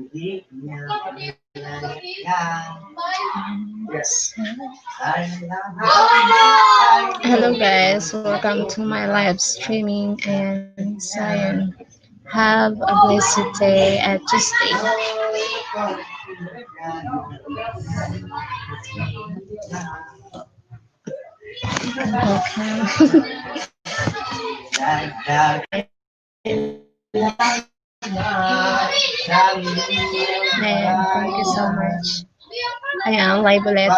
Yes. Hello guys, welcome to my live streaming and Zion. Have a blessed day at Tuesday. Ayan, thank you so much. Ayan, live ulit.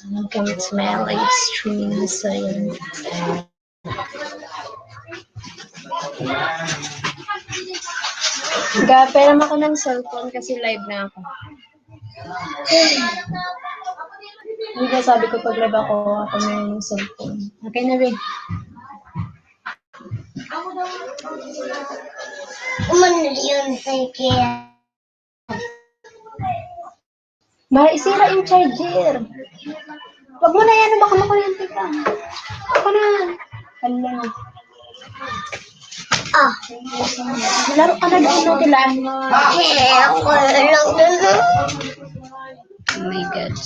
Welcome to my live streaming Zion. Gaperam ako ng cellphone kasi live na ako. Hindi ba sabi ko pag live ako na yung cellphone. Okay na rin. Yun sige. Isira yung charger. Wag mo na yan, baka makuryente ka. Ako na. Hala. Laro ka na doon na tila. Ako lang dun. Oh my God.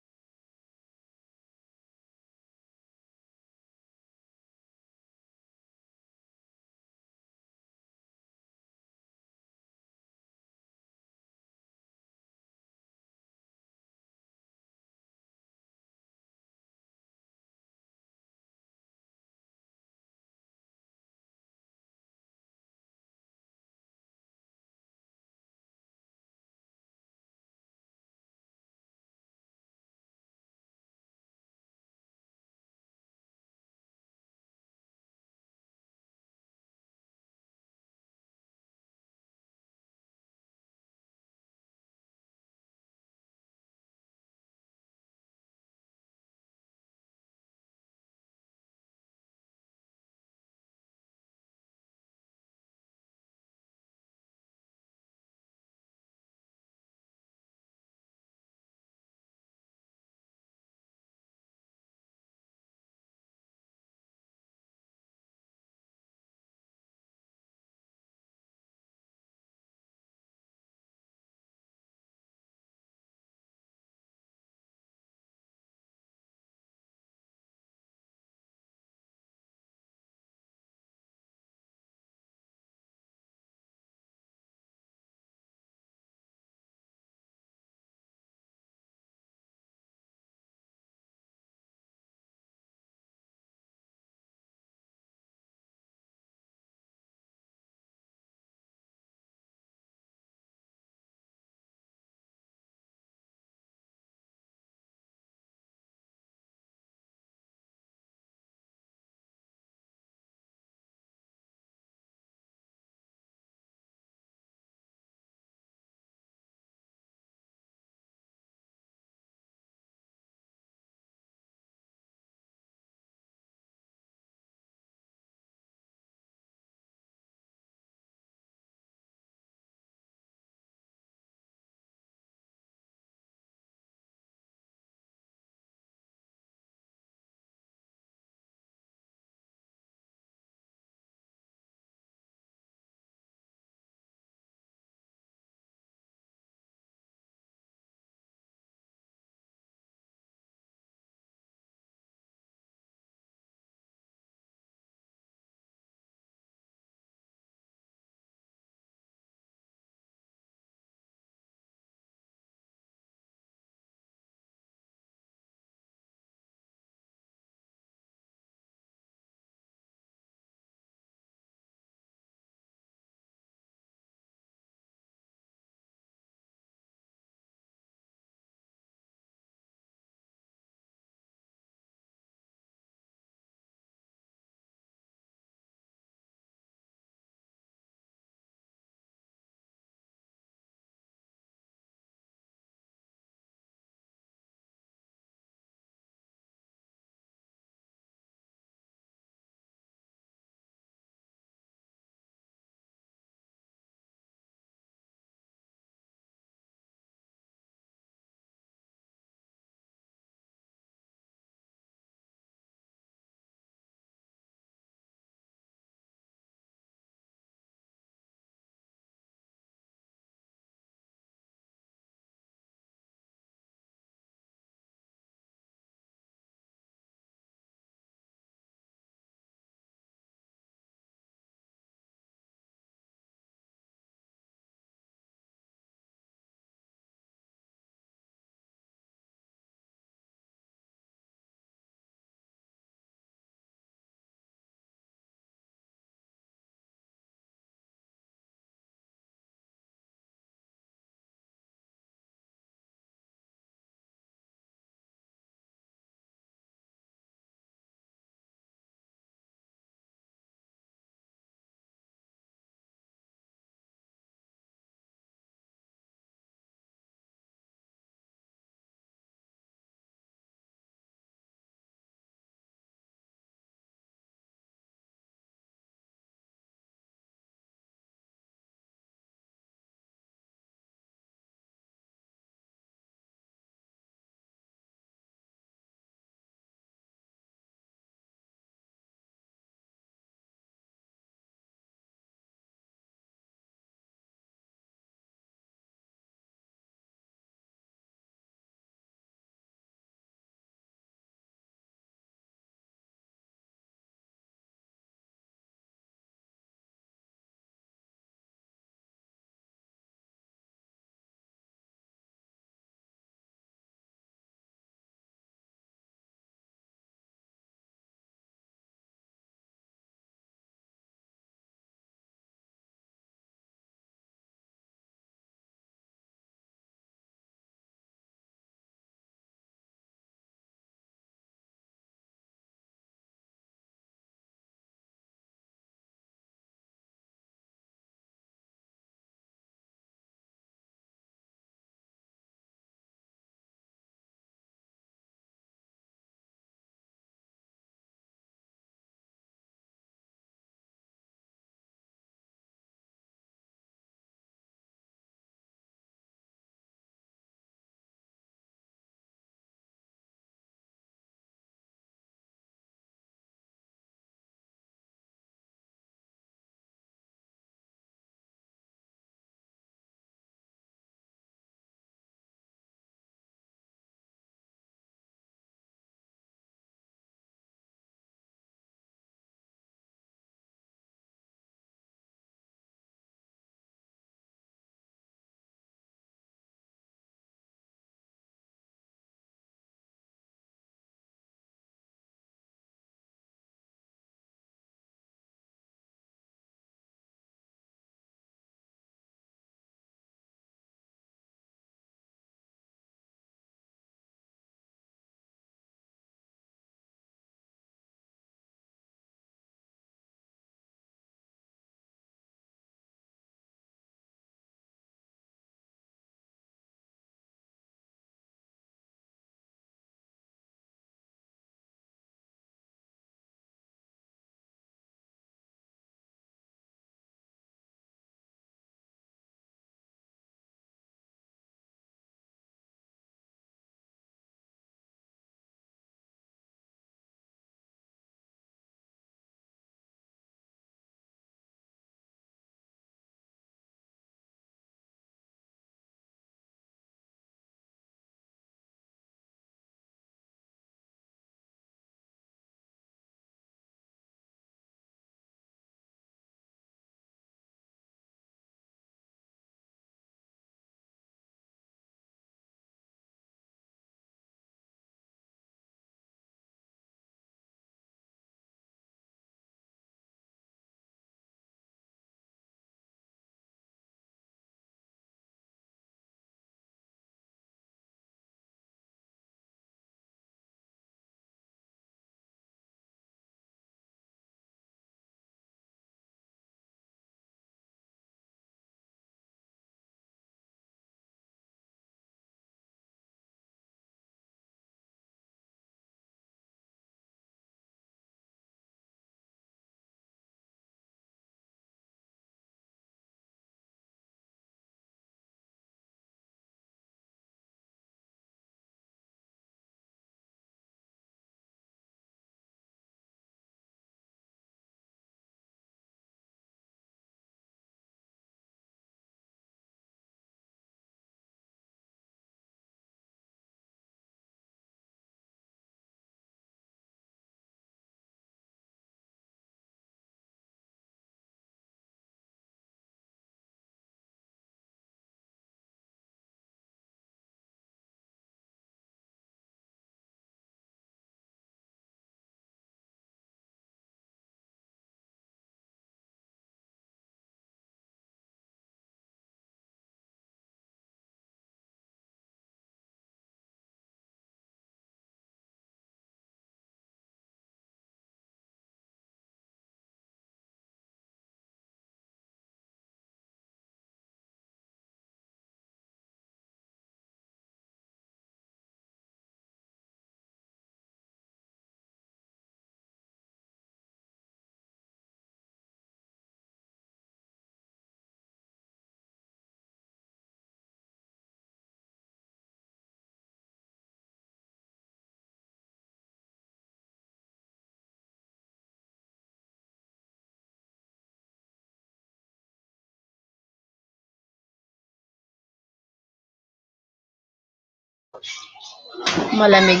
malamig.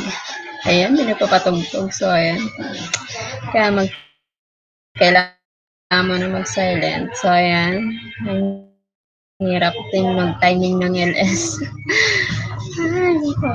Ayan, may nagpapatugtog. So, ayan. Kaya kailangan mo na mag-silent. So, ayan. Ang hirap din mag-timing ng LS. Ay, ko.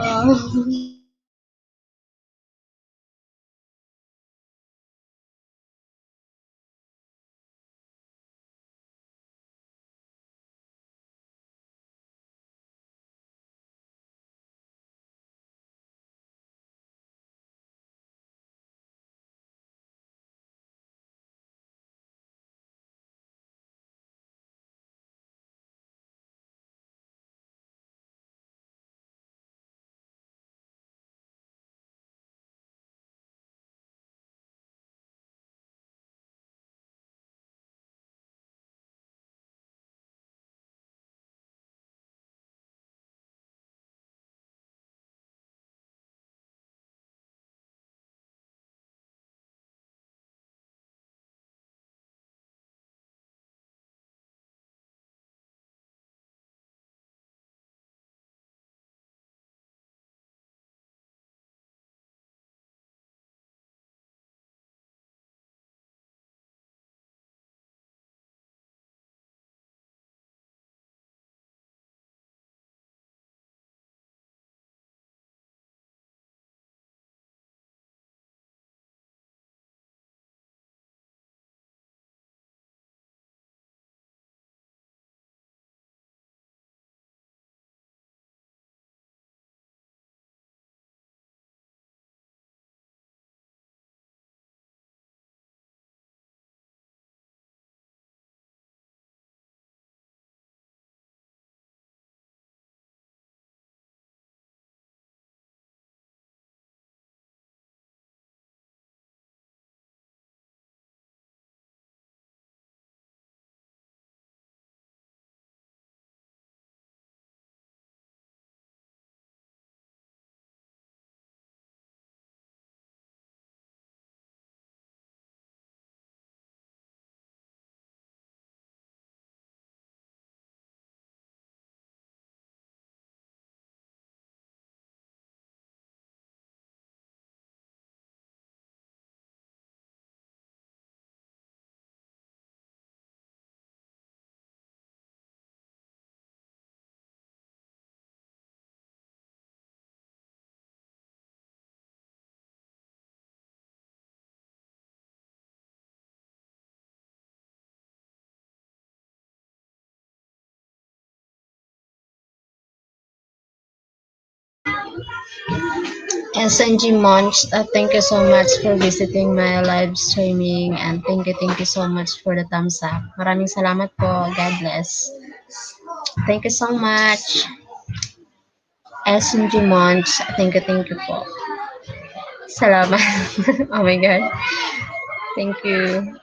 SNG Munch, thank you so much for visiting my live streaming and thank you so much for the thumbs up. Maraming salamat po. God bless. Thank you so much. SNG Munch, thank you po. Salamat. Oh my God. Thank you.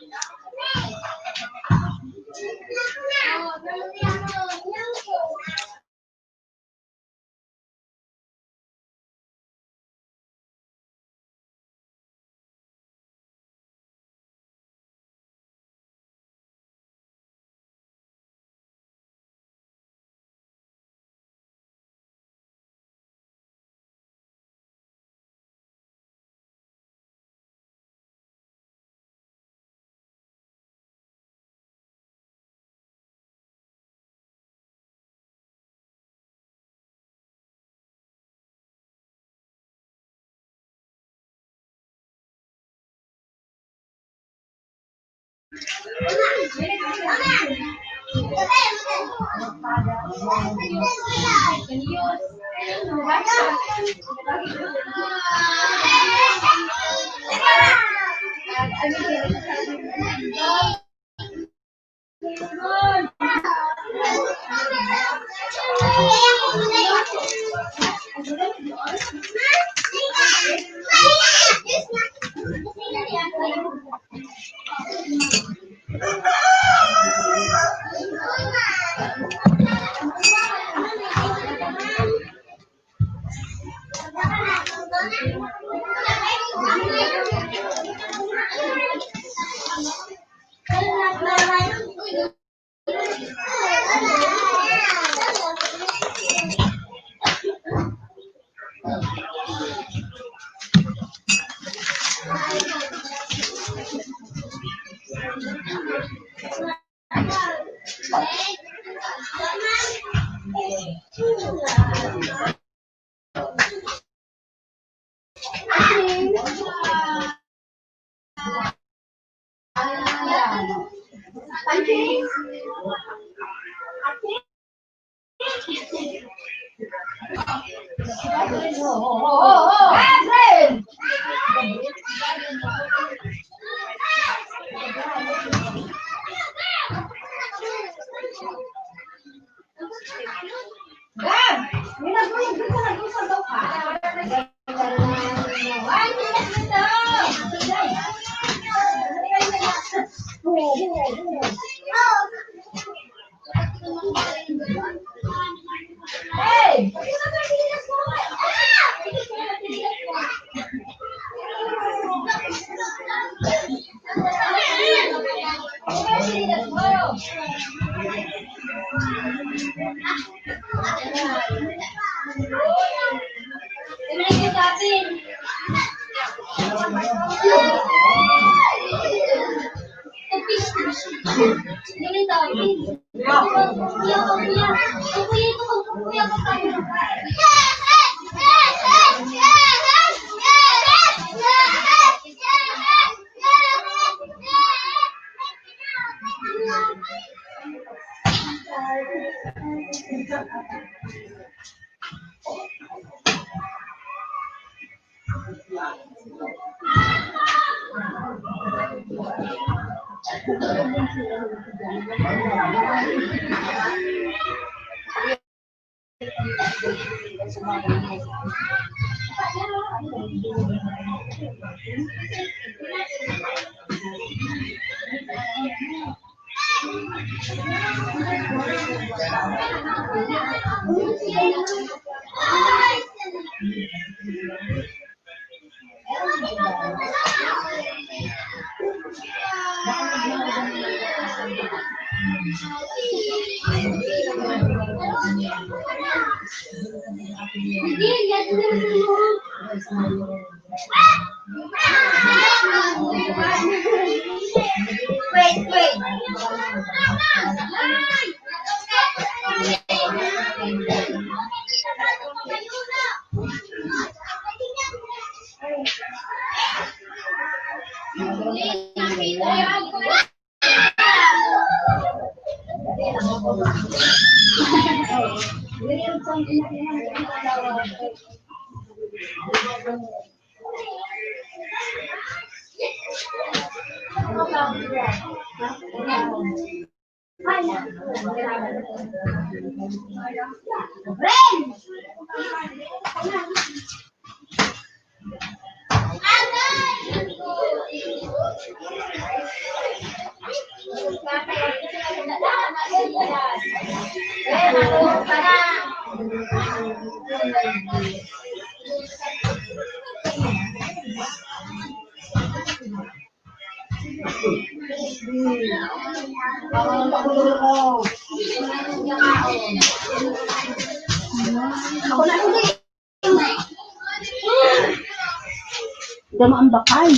Damo ang bakay.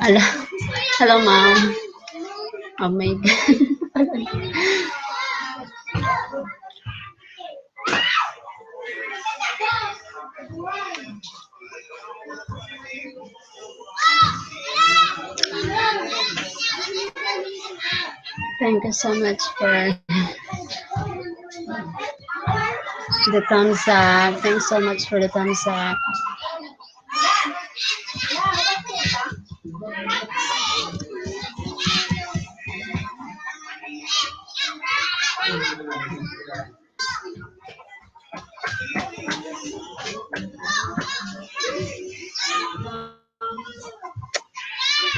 Hello, hello, mom. Oh my God. Thank you so much for the thumbs up. Thanks so much for the thumbs up.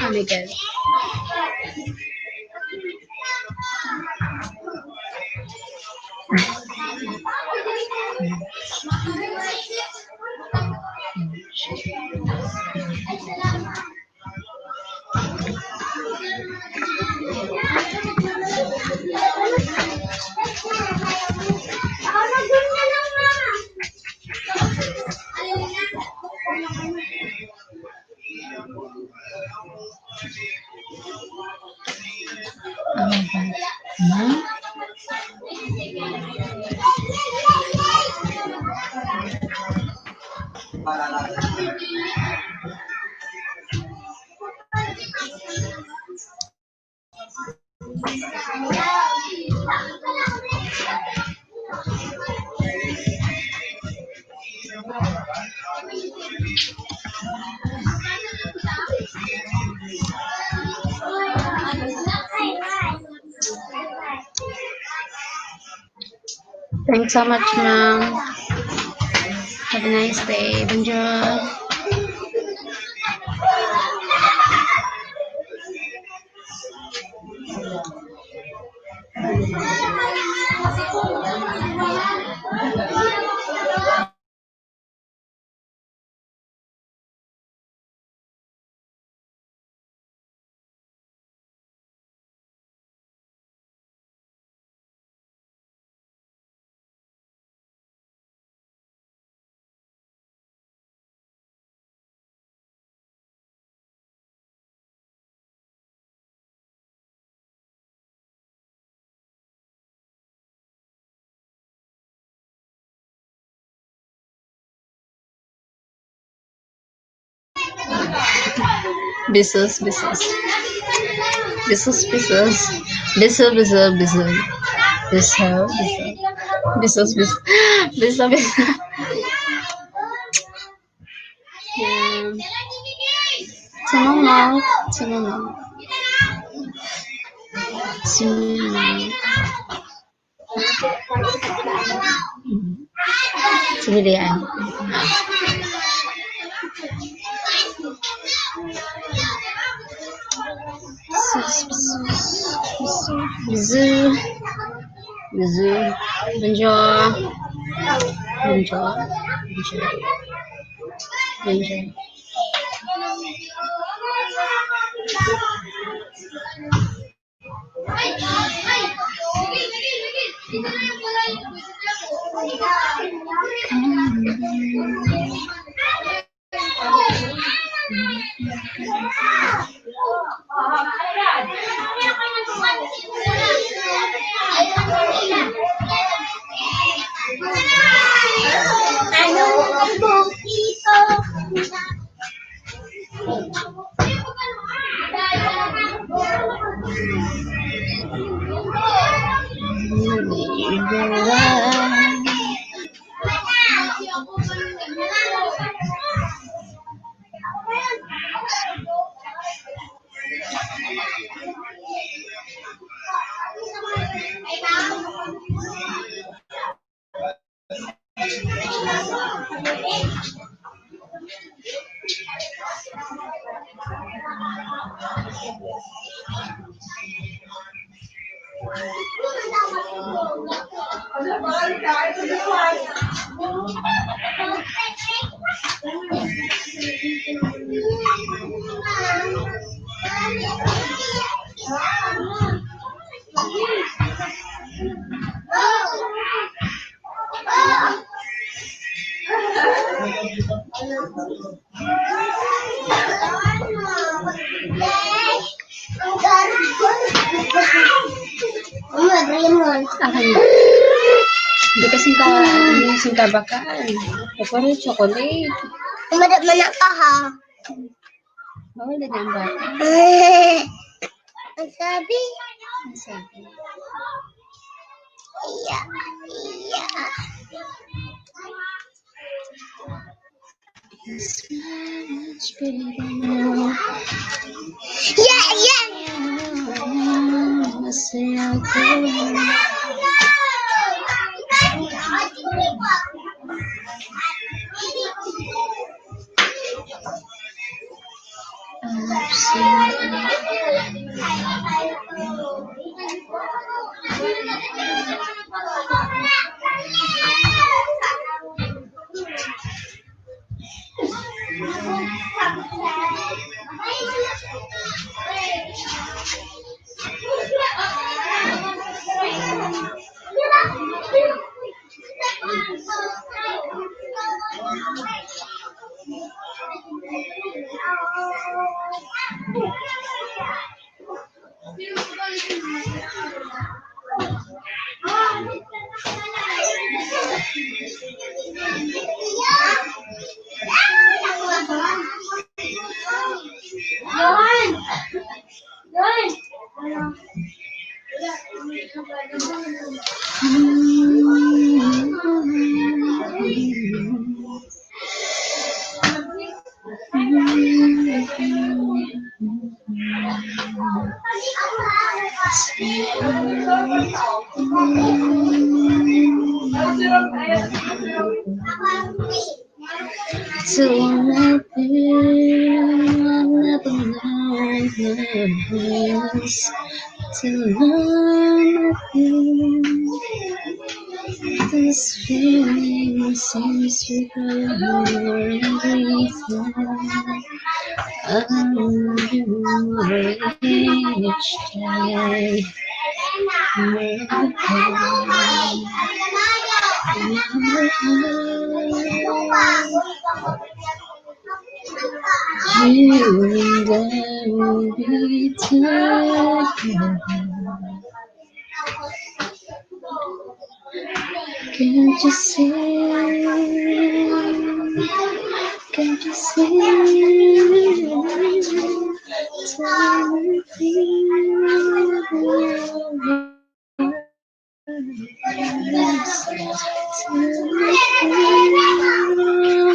Oh my God. Thanks so much, ma'am. Have a nice day. Bonjour. Bisus, bisus. Bisus, bisus. Bisu, bisu, bisu. Bisu, bisu. Bisus, bisu. Bisu, bisu. Yan. Sinungaw. Sinungaw. Sinungaw. Sumilian. Bisus, bisus. Bisu. Bisu. Bisu. Bonjour. Bonjour. Bonjour. Bonjour. Akan hindi kasi yung singkabakaan. Pero chocolate. Umadap man ka ha. Bawal na ang bata. Ang sabi? Ang sabi. Iya. Iya. Yeah, yeah. Masaya ko. to nothing. I'll never know this. To nothing. This feeling seems to cover everything. Each day. You and I will be together. Can't you see? Can't you see?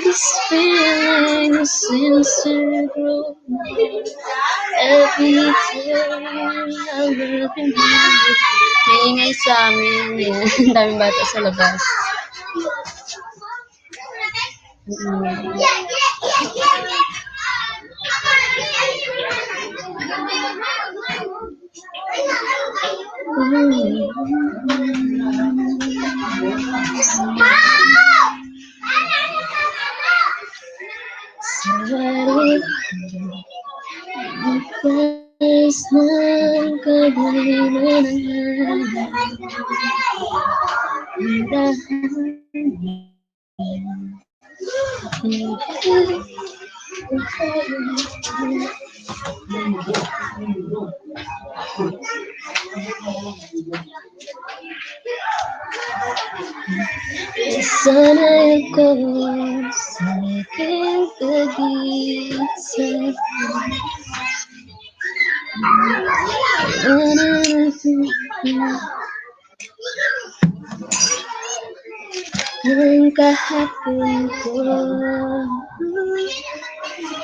This feeling seems to grow every day. I will be mine. Maingay sa amin. Yan. Ang daming bata sa labas. Bukas ng kadiliman sana'y ako sa aking pag-iisip. Ang kahapon ko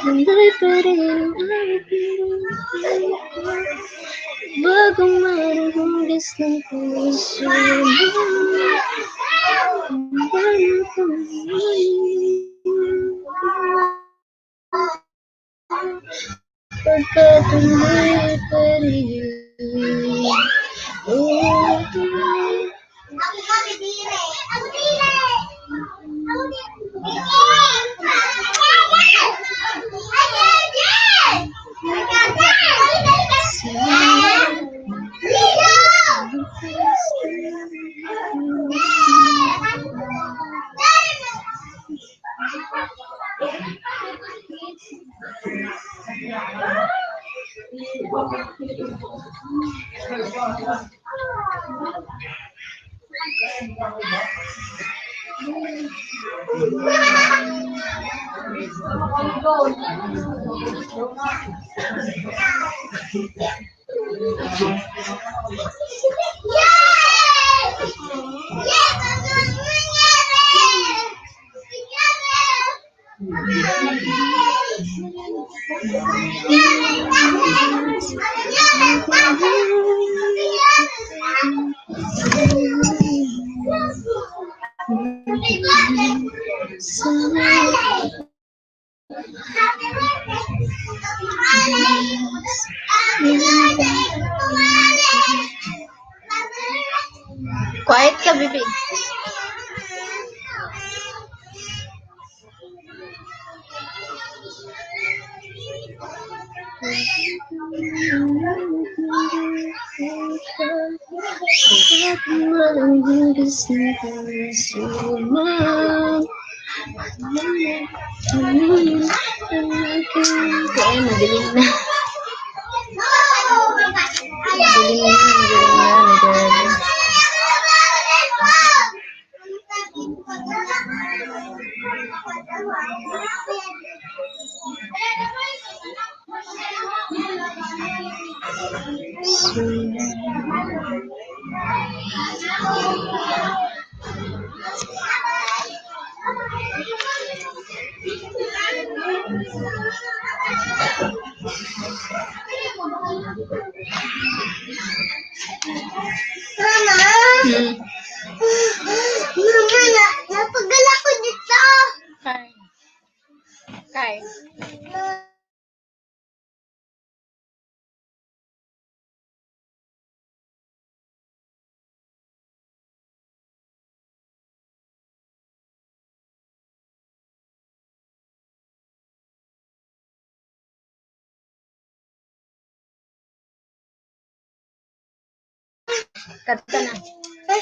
Hindi pa rin bago marahugis ng puso pagkatuloy pa rin. Quiet ka, baby. Marahugis ng puso mo kaya madilim na. Madilim na, nag-aaral. Mama, napagal ako dito. Fine. Kanta na.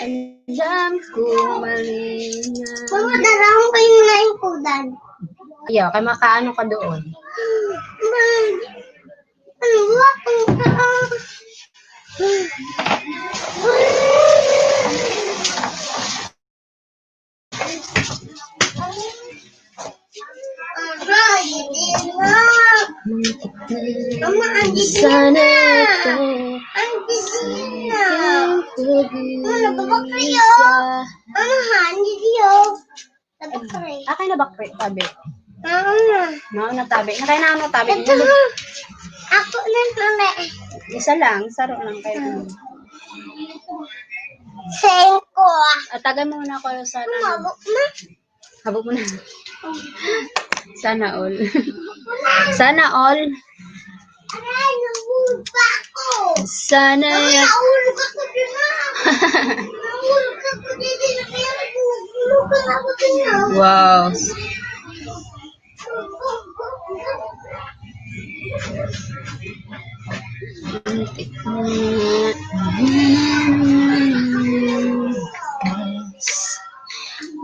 Andiyan ko malinga. Mga darang kayo na yung kudan. Ayaw, kay makaano ka doon. Ano ba? Mama, Sana ito Angelina. Mama, nagpapakriyo. Mama, Angelina. Nagpapakriyo. Akay na bakri, tabi. Mama. Na tabi. Nakay na ano tabi. Ito. Ako na mama. Isa lang, saro lang kayo. Sengko. Taga muna ako sana. Mabok na. Habog mo na. Sana all. Sana all. Aray, nahulog pa ako. Sana Nahulog ako din na. Nahulog ako din na. Kaya nahulog ako din na. wow.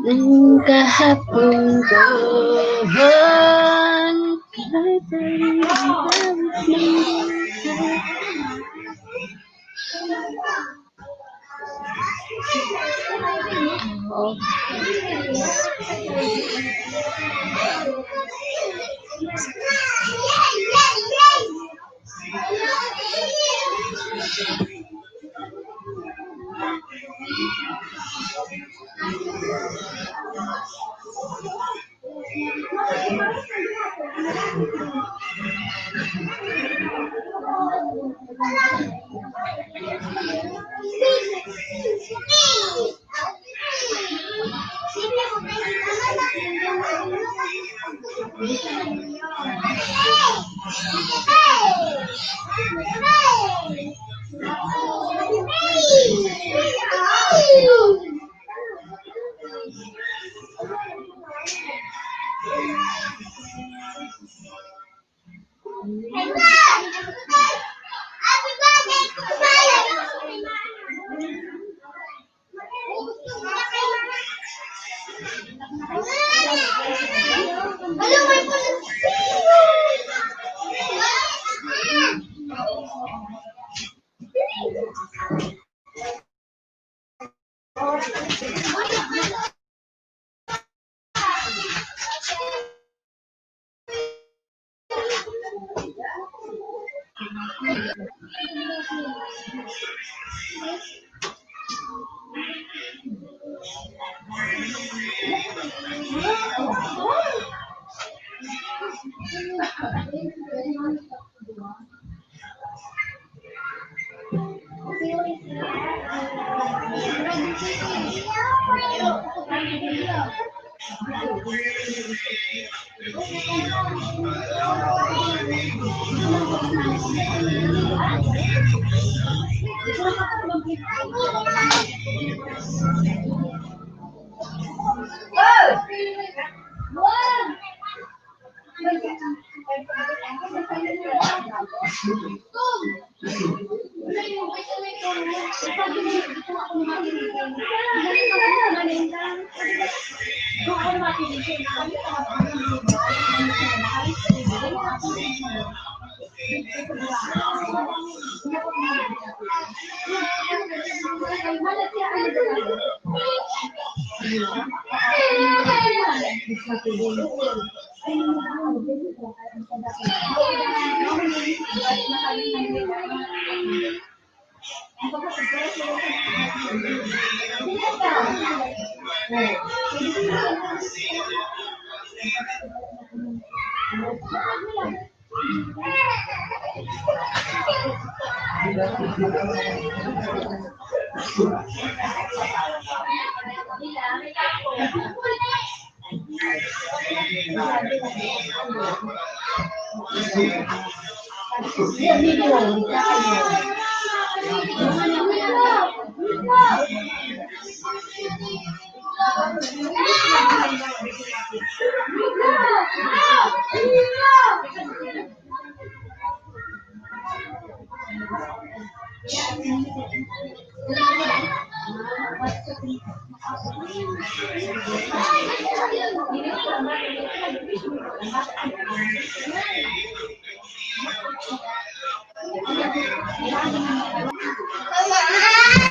Nang kahapon ko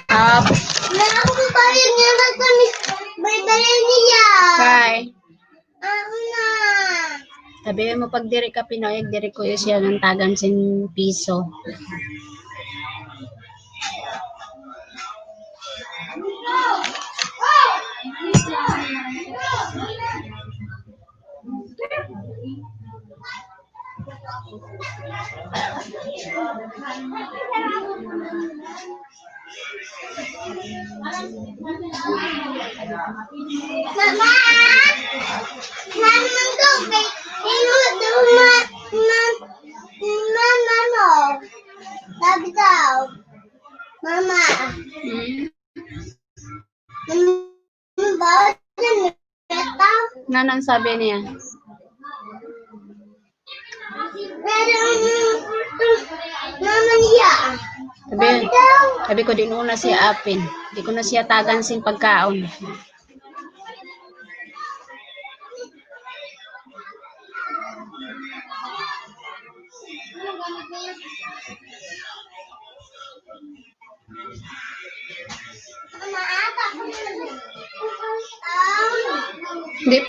Up. Meron ko bayad niya na kami. Bayad niya. Bye. Ako na. Sabi mo pag diri ka Pinoy, diri ko siya ng tagan sin piso. Mama! Mama ko, mama mo. Sabi daw. Mama. Mama, Nanang sabi niya. mama niya. Sabi ko din una siya apin. Di ko na siya tagan sin pagkaon. Mama, ata ko Di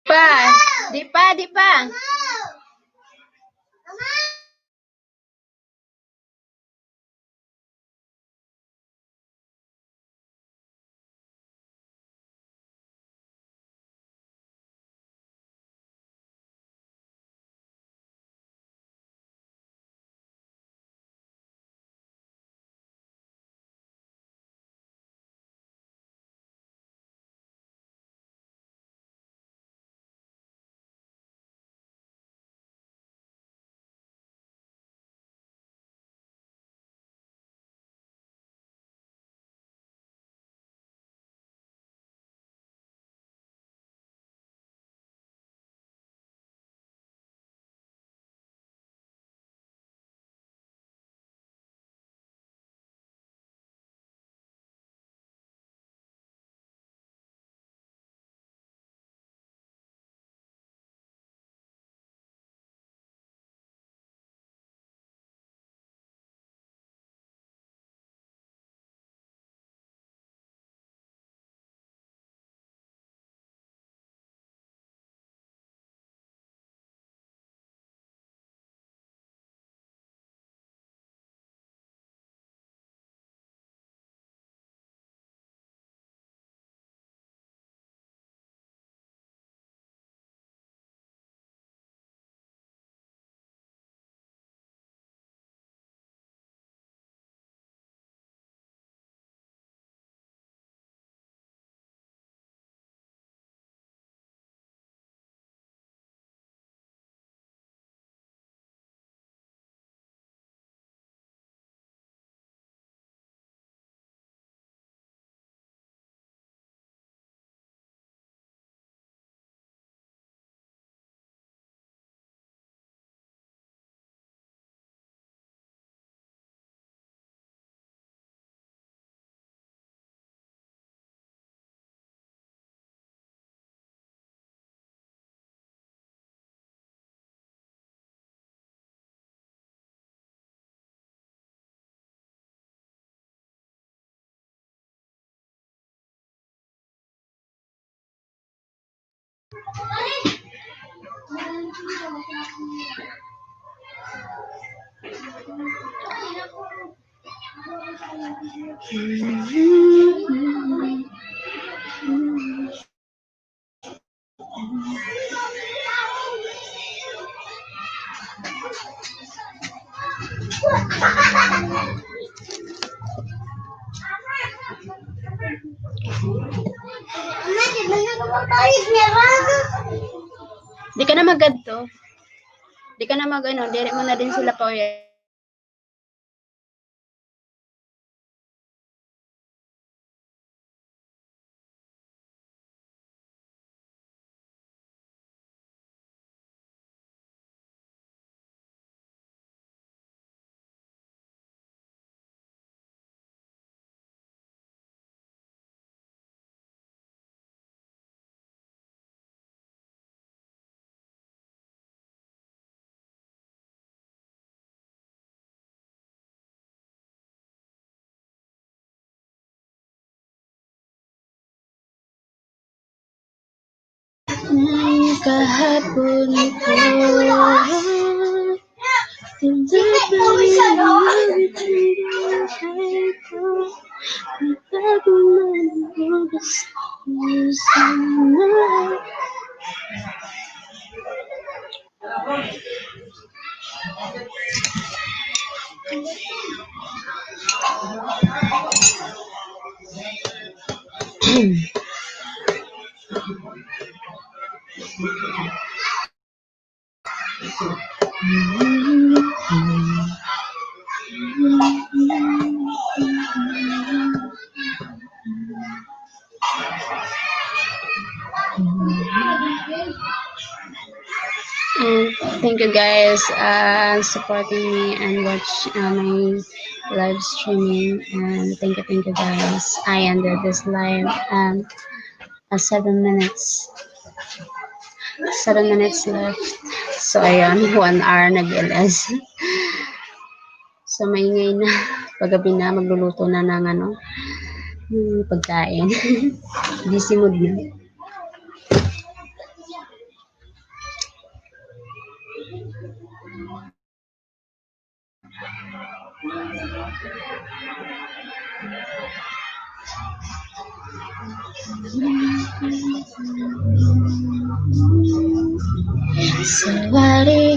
pa. Di pa, di pa. Mama! Mama, di ba na kumapayag niya ba? Di ka na magadto. Di ka na mag-ano. Diri mo na din sila pa. kahapon ko. And thank you guys supporting me and watch my live streaming. And thank you guys. I ended this live 7 minutes. 7 minutes left. So ayun, 1 hour nag-LS. So maingay na. Paggabi na, magluluto na ng pagkain. Busy mood na. Sa wari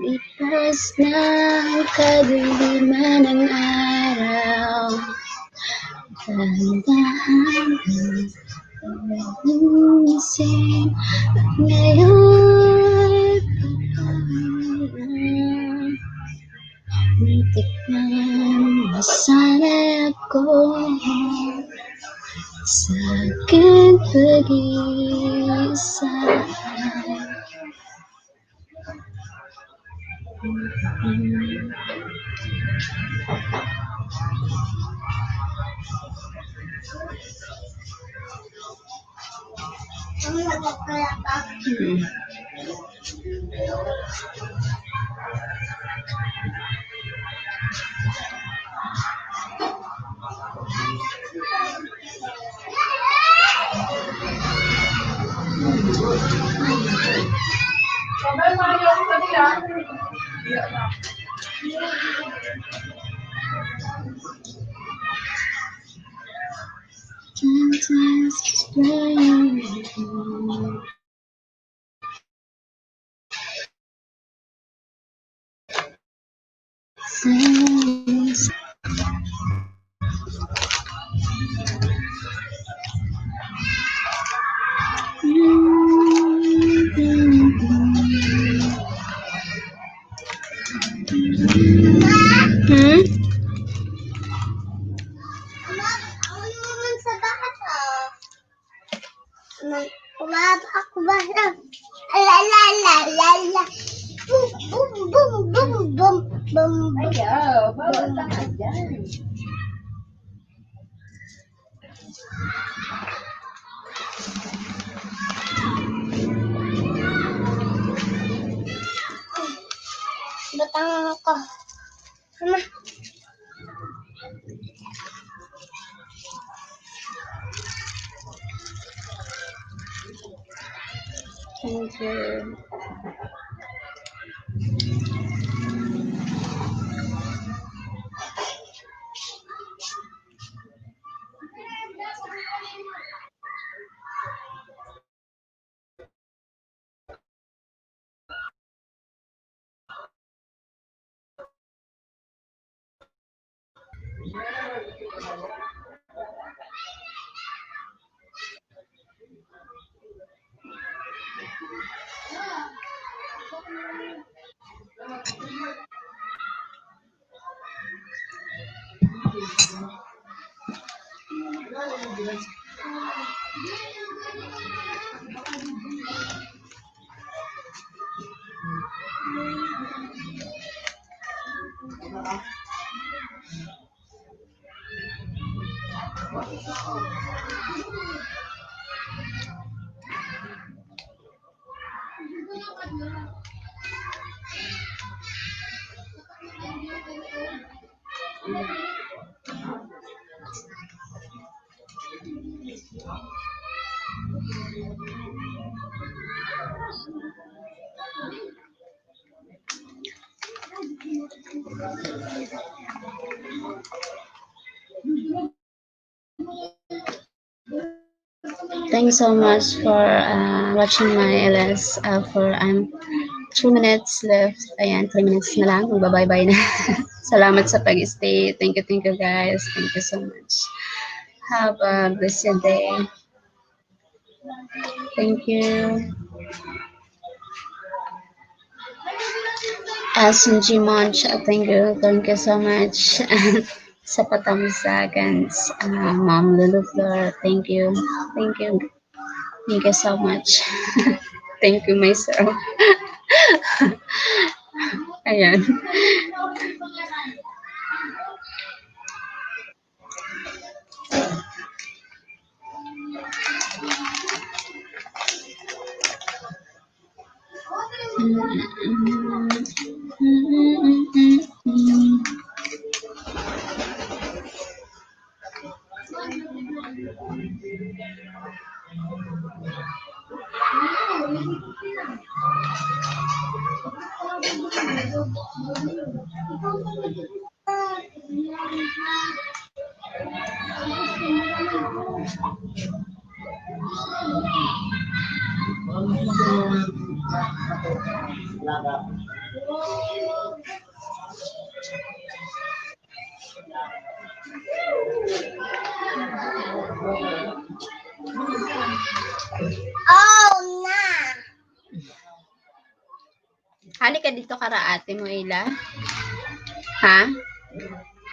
lipas ng kadiliman ng araw, dahan-dahan lumising ngayon muntik na masanay ako sa aking pag-iisa. Ako ba lang? Alalalala. Boom, boom, boom, boom, boom, boom. Ayaw, bawal ka nga dyan. Batang ako. Mama. Thank you. Thanks so much for watching my LS for 2 minutes left. Ayan, 3 minutes na lang. Magbabay-bye na. Salamat sa pag-stay. Thank you guys. Thank you so much. Have a blessed day. Thank you. SMG Munch, thank you so much. Sa patamsagan, Mom Lulu Flor, thank you so much. Thank you myself. Ayan. Oh, na. Halika dito kara ate mo, Ila. Ha?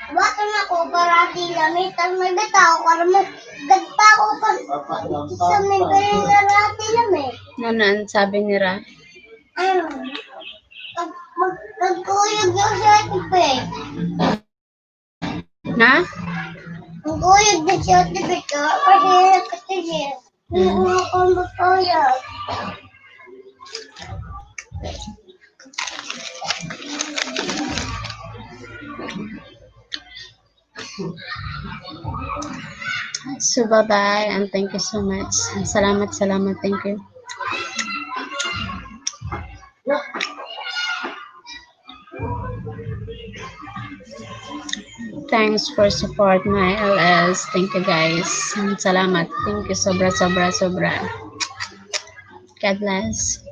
Bato na ko para di lamit ang may bitaw para mo gagpa ko pag sa may ganyan karati lamit. Nanan, sabi ni Ra. Magkuyog yung sa tibig. Na? Magkuyog na siya tibig ko kasi nakatigil. Hindi ko magkuyog. So, bye-bye and thank you so much. Salamat, thank you. Thanks for support my LS. Thank you guys. Salamat. Thank you sobra. God bless.